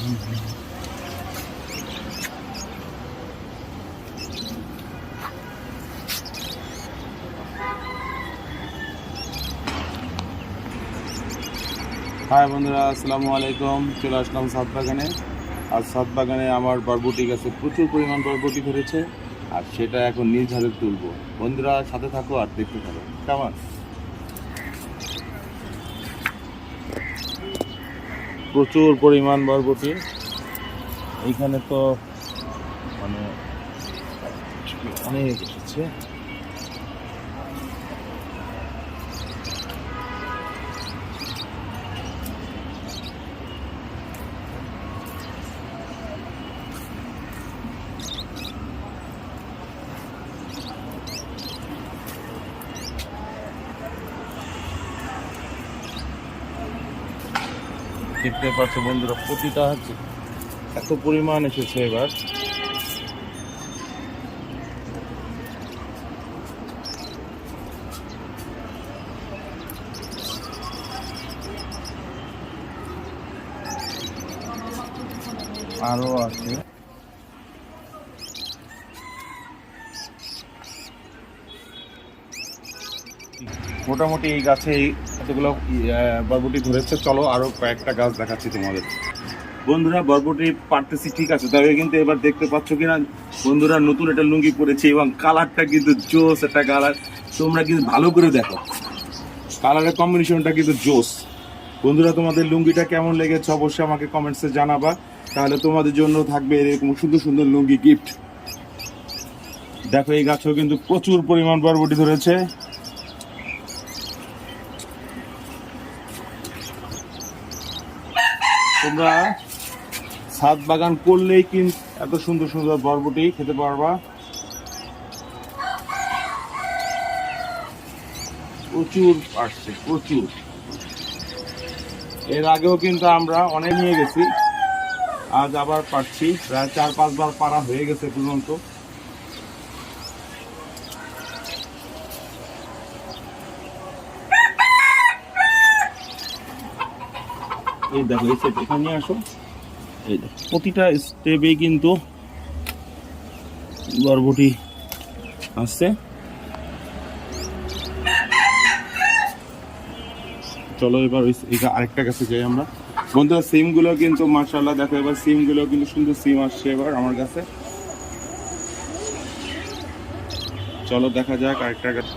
High বন্ধুরা, আসসালামু আলাইকুম। চলে আসলাম ছাদ বাগানে। আর ছাদ বাগানে আমার বরবটি গাছে প্রচুর পরিমাণ বরবটি ধরেছে, আর সেটা এখন নিজ হাতে তুলবো। বন্ধুরা সাথে থাকো আর দেখতে থাকো। কেমন প্রচুর পরিমাণ বরবটি এইখানে, তো মানে অনেক এসেছে। দেখতে পাচ্ছ বন্ধুরা, প্রতিটা হচ্ছে এত পরিমাণ এসেছে এবার। আরো আছে। মোটামুটি এই গাছে এতগুলো বরবটি ধরেছে। চলো আরো কয়েকটা গাছ দেখাচ্ছি তোমাদের। বন্ধুরা বরবটি পারতেছি ঠিক আছে, তবে কিন্তু এবার দেখতে পাচ্ছ কিনা বন্ধুরা, নতুন একটা লুঙ্গি পরেছি এবং কালারটা কিন্তু জোস একটা কালার। তোমরা কিন্তু ভালো করে দেখো, কালারের কম্বিনেশনটা কিন্তু জোস। বন্ধুরা তোমাদের লুঙ্গিটা কেমন লেগেছে অবশ্যই আমাকে কমেন্টসে জানাবা, তাহলে তোমাদের জন্য থাকবে এরকম সুন্দর সুন্দর লুঙ্গি গিফট। দেখো এই গাছেও কিন্তু প্রচুর পরিমাণ বরবটি ধরেছে। তোমরা ছাদ বাগান করলেই কিন্তু এত সুন্দর সুন্দর বরবটি খেতে পারবা। প্রচুর আসছে, প্রচুর। এর আগেও কিন্তু আমরা অনেক নিয়ে গেছি, আজ আবার পাচ্ছি। প্রায় 4-5 বার পারা হয়ে গেছে পর্যন্ত। এই দেখো এই সেট এখানে আসো। এই দেখো প্রতিটা স্টেপে কিন্তু বরবটি আসছে। চলো এবার আরেকটা গাছে যাই আমরা। বন্ধুরা সিমগুলো কিন্তু মাশাআল্লাহ দেখো, এবার সিমগুলো কিন্তু সুন্দর সিম আসছে এবার আমার কাছে। চলো দেখা যাক আরেকটা গাছ।